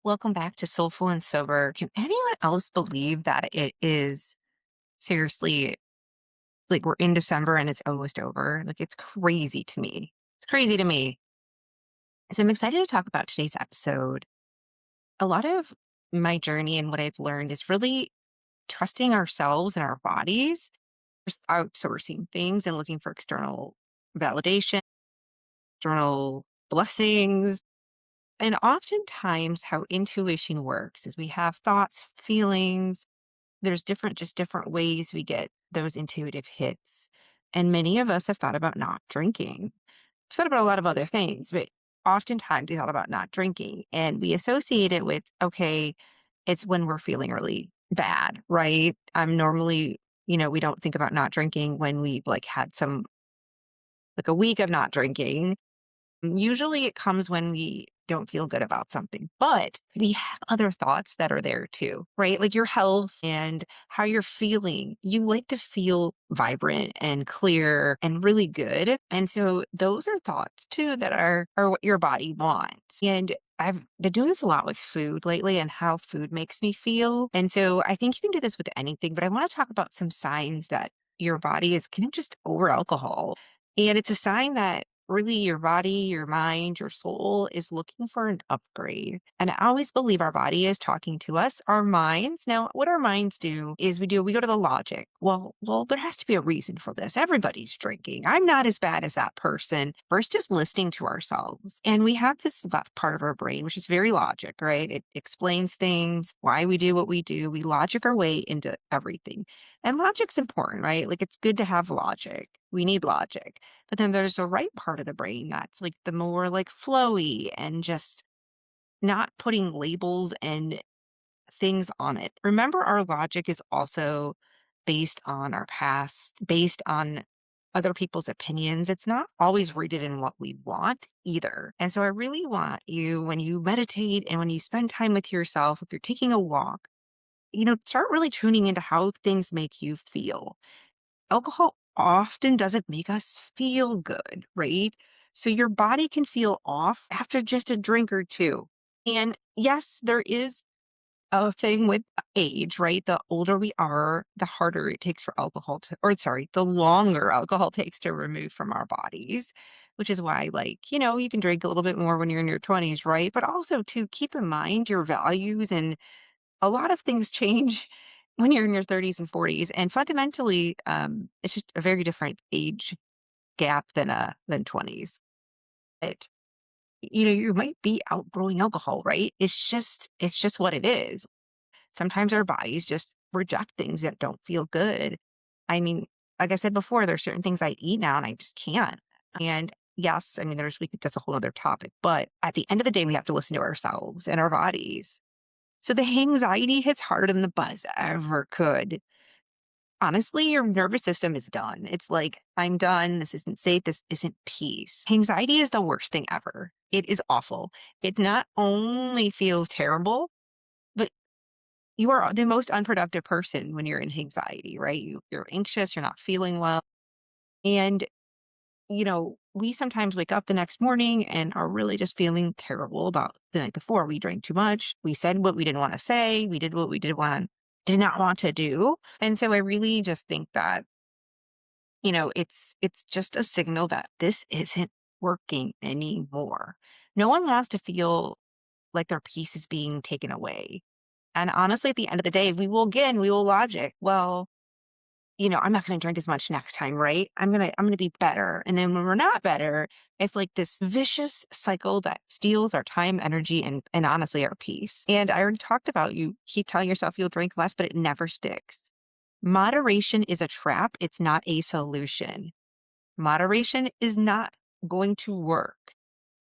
Welcome back to Soulful and Sober. Can anyone else believe that it is seriously like we're in December and it's almost over? Like it's crazy to me. It's crazy to me. So I'm excited to talk about today's episode. A lot of my journey and what I've learned is really trusting ourselves and our bodies, just outsourcing things and looking for external validation, external blessings. And oftentimes, how intuition works is we have thoughts, feelings, there's different ways we get those intuitive hits. And many of us have thought about not drinking. Thought about a lot of other things, but oftentimes we thought about not drinking and we associate it with, okay, it's when we're feeling really bad, right? I'm normally, we don't think about not drinking when we've like had some like a week of not drinking. Usually it comes when we don't feel good about something, but we have other thoughts that are there too, right? Like your health and how you're feeling. You like to feel vibrant and clear and really good. And so those are thoughts too that are what your body wants. And I've been doing this a lot with food lately and how food makes me feel. And so I think you can do this with anything, but I want to talk about some signs that your body is kind of just over alcohol. And it's a sign that really your body, your mind, your soul is looking for an upgrade. And I always believe our body is talking to us, our minds. Now, what our minds do is we go to the logic. Well, there has to be a reason for this. Everybody's drinking. I'm not as bad as that person. First, just listening to ourselves. And we have this left part of our brain, which is very logic, right? It explains things, why we do what we do. We logic our way into everything. And logic's important, right? Like it's good to have logic. We need logic. But then there's the right part of the brain that's like the more like flowy and just not putting labels and things on it. Remember, our logic is also based on our past, based on other people's opinions. It's not always rooted in what we want either. And so I really want you, when you meditate and when you spend time with yourself, if you're taking a walk, start really tuning into how things make you feel. Alcohol often doesn't make us feel good, right? So your body can feel off after just a drink or two. And yes, there is a thing with age, right? The older we are, the harder it takes for alcohol to, or sorry, the longer alcohol takes to remove from our bodies, which is why, like, you can drink a little bit more when you're in your 20s, right? But also to keep in mind your values and a lot of things change when you're in your 30s and 40s, and fundamentally, it's just a very different age gap than 20s. It you might be outgrowing alcohol, right? It's just what it is. Sometimes our bodies just reject things that don't feel good. I mean, like I said before, there's certain things I eat now and I just can't. And yes, I mean, that's a whole other topic, but at the end of the day, we have to listen to ourselves and our bodies. So the anxiety hits harder than the buzz ever could. Honestly, your nervous system is done. It's like, I'm done. This isn't safe. This isn't peace. Anxiety is the worst thing ever. It is awful. It not only feels terrible, but you are the most unproductive person when you're in anxiety, right? You're anxious, you're not feeling well. And, we sometimes wake up the next morning and are really just feeling terrible about the night before. We drank too much. We said what we didn't want to say. We did what we did not want to do. And so I really just think that, it's just a signal that this isn't working anymore. No one wants to feel like their peace is being taken away. And honestly, at the end of the day, we will logic. Well, I'm not going to drink as much next time, right? I'm going to be better. And then when we're not better, it's like this vicious cycle that steals our time, energy, and honestly, our peace. And I already talked about you keep telling yourself you'll drink less, but it never sticks. Moderation is a trap. It's not a solution. Moderation is not going to work.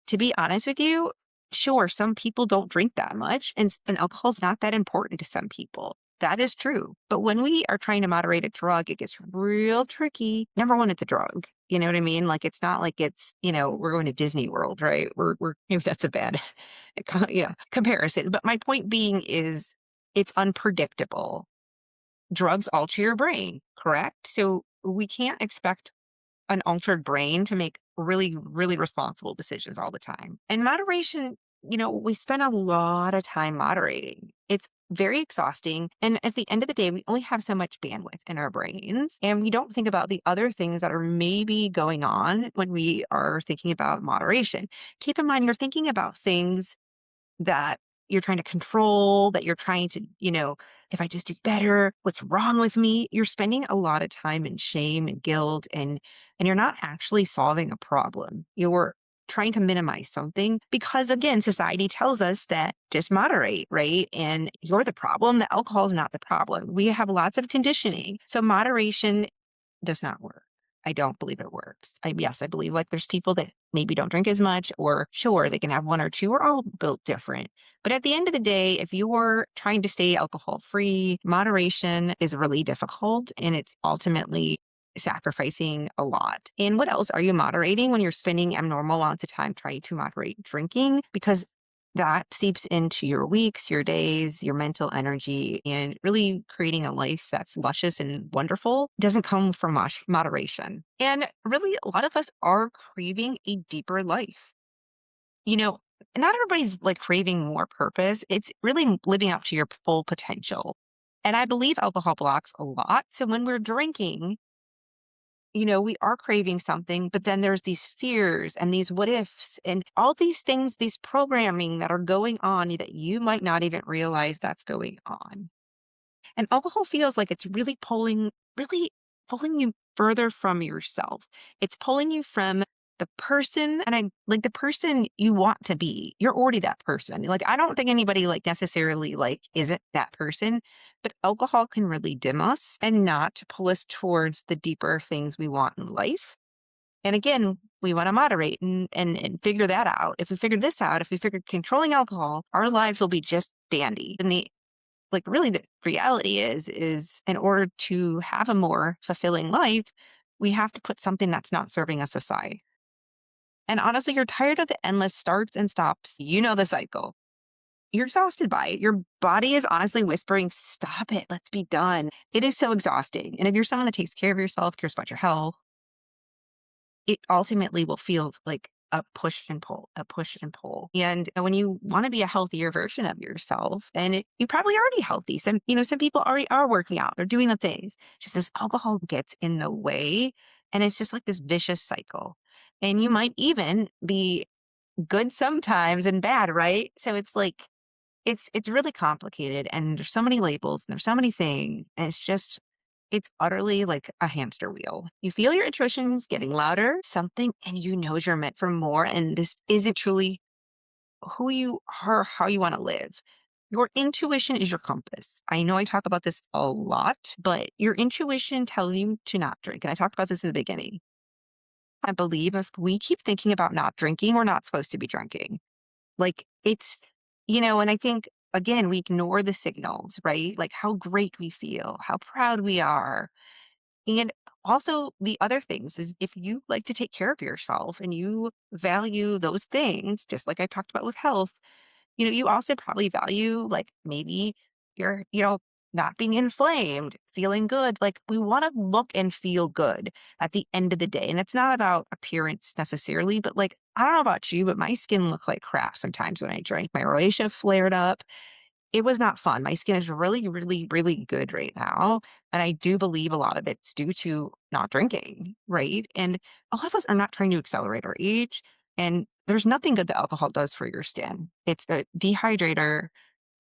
To be honest with you, sure, some people don't drink that much, and alcohol's not that important to some people. That is true. But when we are trying to moderate a drug, it gets real tricky. Number one, it's a drug. You know what I mean? Like it's not like we're going to Disney World, right? We're if that's a bad comparison. But my point being is it's unpredictable. Drugs alter your brain, correct? So we can't expect an altered brain to make really, really responsible decisions all the time. And moderation we spend a lot of time moderating. It's very exhausting. And at the end of the day, we only have so much bandwidth in our brains. And we don't think about the other things that are maybe going on when we are thinking about moderation. Keep in mind, you're thinking about things that you're trying to control, that you're trying to, if I just do better, what's wrong with me? You're spending a lot of time in shame and guilt and you're not actually solving a problem. You're trying to minimize something because again, society tells us that just moderate, right? And you're the problem. The alcohol is not the problem. We have lots of conditioning. So moderation does not work. I don't believe it works. Yes, I believe like there's people that maybe don't drink as much, or sure, they can have one or two. We're all built different. But at the end of the day, if you're trying to stay alcohol free, moderation is really difficult and it's ultimately sacrificing a lot. And what else are you moderating when you're spending abnormal amounts of time trying to moderate drinking? Because that seeps into your weeks, your days, your mental energy, and really creating a life that's luscious and wonderful doesn't come from moderation. And really, a lot of us are craving a deeper life. You know, not everybody's like craving more purpose. It's really living up to your full potential. And I believe alcohol blocks a lot. So when we're drinking, we are craving something, but then there's these fears and these what ifs and all these things, these programming that are going on that you might not even realize that's going on. And alcohol feels like it's really pulling you further from yourself. It's pulling you from the person and I like the person you want to be. You're already that person. Like I don't think anybody like necessarily like isn't that person, but alcohol can really dim us and not pull us towards the deeper things we want in life. And again, we want to moderate and figure that out. If we figure this out, if we figure controlling alcohol, our lives will be just dandy. And the like really the reality is in order to have a more fulfilling life, we have to put something that's not serving us aside. And honestly, you're tired of the endless starts and stops. You know the cycle. You're exhausted by it. Your body is honestly whispering, stop it. Let's be done. It is so exhausting. And if you're someone that takes care of yourself, cares about your health, it ultimately will feel like a push and pull, a push and pull. And when you want to be a healthier version of yourself, and you're probably already healthy. Some people already are working out. They're doing the things. Just this alcohol gets in the way, and it's just like this vicious cycle. And you might even be good sometimes and bad, right? So it's like it's really complicated and there's so many labels and there's so many things and it's utterly like a hamster wheel. You feel your intuitions getting louder, something, and you know you're meant for more. And this isn't truly who you are, how you want to live. Your intuition is your compass. I know I talk about this a lot, but your intuition tells you to not drink. And I talked about this in the beginning. I believe if we keep thinking about not drinking, we're not supposed to be drinking. Like and I think again, we ignore the signals, right? Like how great we feel, how proud we are. And also the other things is if you like to take care of yourself and you value those things, just like I talked about with health, you also probably value like maybe you're, not being inflamed, feeling good. Like we want to look and feel good at the end of the day. And it's not about appearance necessarily, but like, I don't know about you, but my skin looks like crap sometimes when I drink. My rosacea flared up. It was not fun. My skin is really, really, really good right now. And I do believe a lot of it's due to not drinking, right? And a lot of us are not trying to accelerate our age. And there's nothing good that alcohol does for your skin. It's a dehydrator.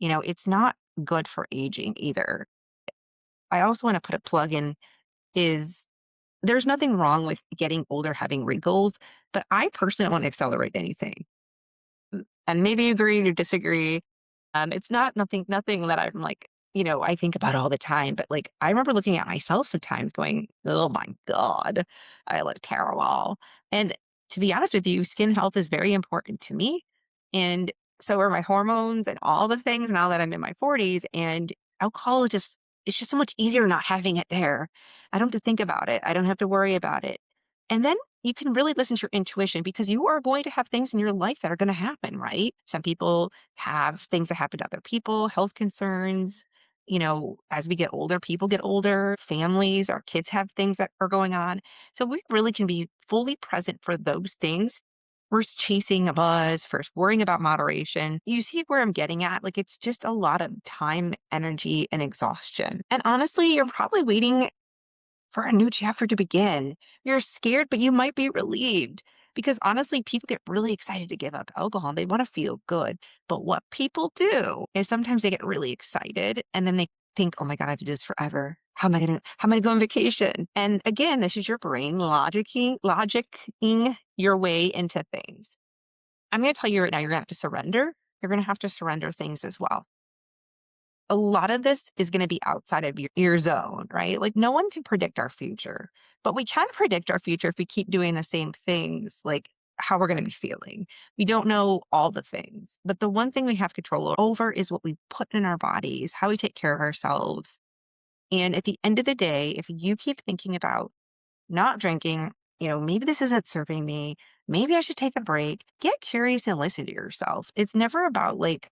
It's not good for aging either. I also want to put a plug in is there's nothing wrong with getting older, having wrinkles, but I personally don't want to accelerate anything. And maybe you agree or disagree. It's not nothing that I'm like, I think about all the time, but like I remember looking at myself sometimes going, oh my God, I look terrible. And to be honest with you, skin health is very important to me. And so are my hormones and all the things now that I'm in my 40s. And alcohol is it's just so much easier not having it there. I don't have to think about it. I don't have to worry about it. And then you can really listen to your intuition because you are going to have things in your life that are going to happen, right? Some people have things that happen to other people, health concerns. As we get older, people get older, families, our kids have things that are going on. So we really can be fully present for those things We're chasing a buzz, first worrying about moderation. You see where I'm getting at? Like, it's just a lot of time, energy, and exhaustion. And honestly, you're probably waiting for a new chapter to begin. You're scared, but you might be relieved. Because honestly, people get really excited to give up alcohol. They want to feel good. But what people do is sometimes they get really excited and then they think, oh my God, I have to do this forever. How am I gonna go on vacation? And again, this is your brain logicking your way into things. I'm gonna tell you right now, you're gonna have to surrender. You're gonna have to surrender things as well. A lot of this is going to be outside of your zone, right? Like no one can predict our future, but we can predict our future if we keep doing the same things, like how we're going to be feeling. We don't know all the things, but the one thing we have control over is what we put in our bodies, how we take care of ourselves. And at the end of the day, if you keep thinking about not drinking, maybe this isn't serving me, maybe I should take a break, get curious and listen to yourself. It's never about like,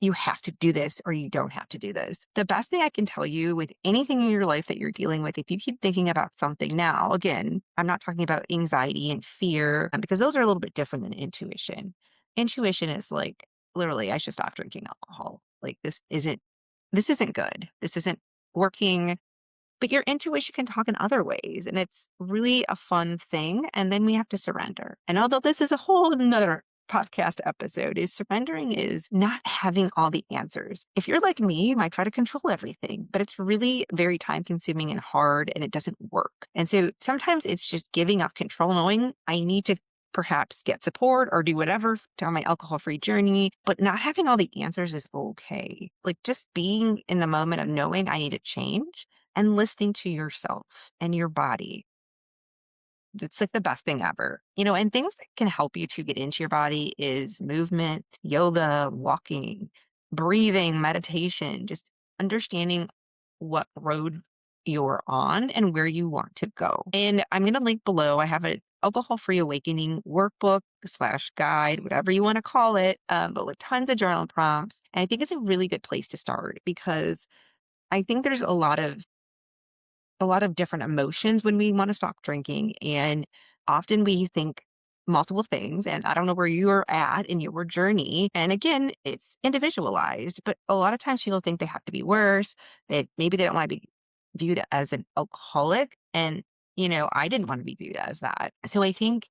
you have to do this or you don't have to do this. The best thing I can tell you with anything in your life that you're dealing with, if you keep thinking about something now, again, I'm not talking about anxiety and fear because those are a little bit different than intuition. Intuition is like, literally, I should stop drinking alcohol. Like this isn't good. This isn't working. But your intuition can talk in other ways, and it's really a fun thing. And then we have to surrender. And although this is a whole nother podcast episode, is surrendering is not having all the answers. If you're like me, you might try to control everything, but it's really very time consuming and hard and it doesn't work. And so sometimes it's just giving up control, knowing I need to perhaps get support or do whatever on my alcohol free journey, but not having all the answers is okay. Like just being in the moment of knowing I need to change and listening to yourself and your body. It's like the best thing ever. And things that can help you to get into your body is movement, yoga, walking, breathing, meditation, just understanding what road you're on and where you want to go. And I'm going to link below. I have an alcohol free awakening workbook slash guide, whatever you want to call it, but with tons of journal prompts. And I think it's a really good place to start because I think there's a lot of different emotions when we want to stop drinking. And often we think multiple things. And I don't know where you're at in your journey. And again, it's individualized, but a lot of times people think they have to be worse. Maybe they don't want to be viewed as an alcoholic. And, I didn't want to be viewed as that. So I think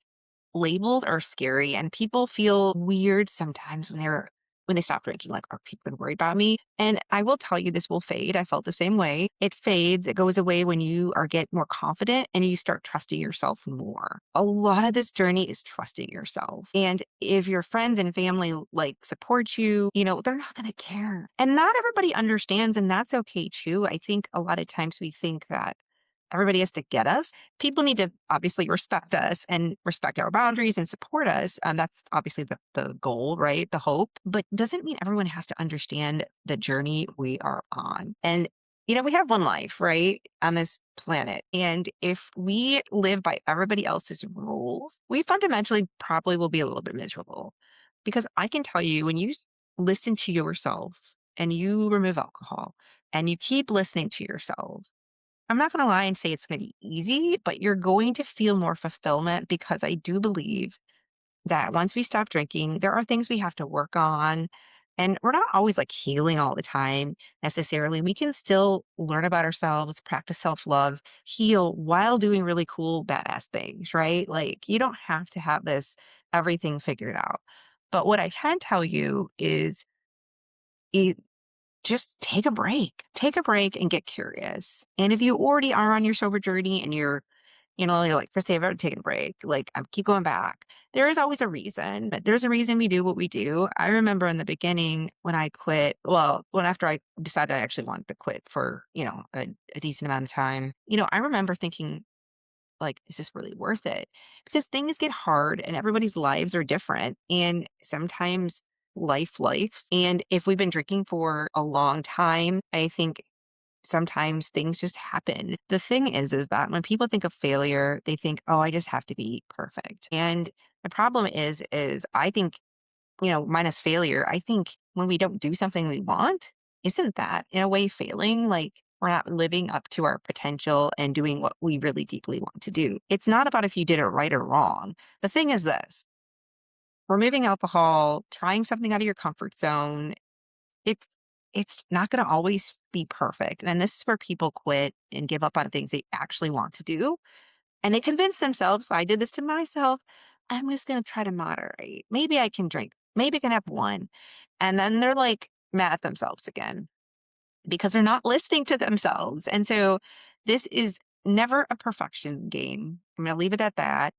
labels are scary and people feel weird sometimes when they stop drinking, like, are people gonna worry about me? And I will tell you this will fade. I felt the same way. It fades, it goes away when you are get more confident and you start trusting yourself more. A lot of this journey is trusting yourself. And if your friends and family like support you, they're not gonna care. And not everybody understands, and that's okay too. I think a lot of times we think that everybody has to get us. People need to obviously respect us and respect our boundaries and support us. That's obviously the goal, right? The hope, but doesn't mean everyone has to understand the journey we are on. And, we have one life, right? On this planet. And if we live by everybody else's rules, we fundamentally probably will be a little bit miserable. Because I can tell you, when you listen to yourself and you remove alcohol and you keep listening to yourself, I'm not going to lie and say it's going to be easy, but you're going to feel more fulfillment because I do believe that once we stop drinking, there are things we have to work on. And we're not always like healing all the time necessarily. We can still learn about ourselves, practice self love, heal while doing really cool, badass things, right? Like you don't have to have this everything figured out. But what I can tell you is just take a break and get curious. And if you already are on your sober journey and you're like, Christy, I've already taken a break. Like, I keep going back. There is always a reason. But there's a reason we do what we do. I remember in the beginning when I quit, well, when after I decided I actually wanted to quit for, a decent amount of time, I remember thinking, like, is this really worth it? Because things get hard and everybody's lives are different. And sometimes life. And if we've been drinking for a long time, I think sometimes things just happen. The thing is that when people think of failure, they think, oh, I just have to be perfect. And the problem is I think, minus failure, I think when we don't do something we want, isn't that in a way failing? Like we're not living up to our potential and doing what we really deeply want to do. It's not about if you did it right or wrong. The thing is this. removing alcohol, trying something out of your comfort zone, it's it's not going to always be perfect. And this is where people quit and give up on things they actually want to do. And they convince themselves, I did this to myself, I'm just going to try to moderate. Maybe I can drink. Maybe I can have one. And then they're like mad at themselves again because they're not listening to themselves. And so this is never a perfection game. I'm going to leave it at that.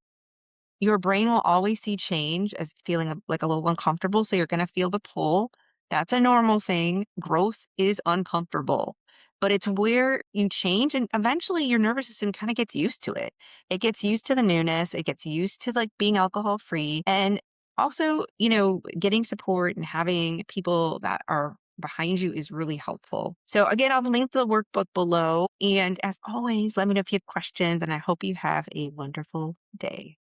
Your brain will always see change as feeling like a little uncomfortable. So you're going to feel the pull. That's a normal thing. Growth is uncomfortable, but it's where you change and eventually your nervous system kind of gets used to it. It gets used to the newness. It gets used to like being alcohol free and also, getting support and having people that are behind you is really helpful. So again, I'll link the workbook below. And as always, let me know if you have questions and I hope you have a wonderful day.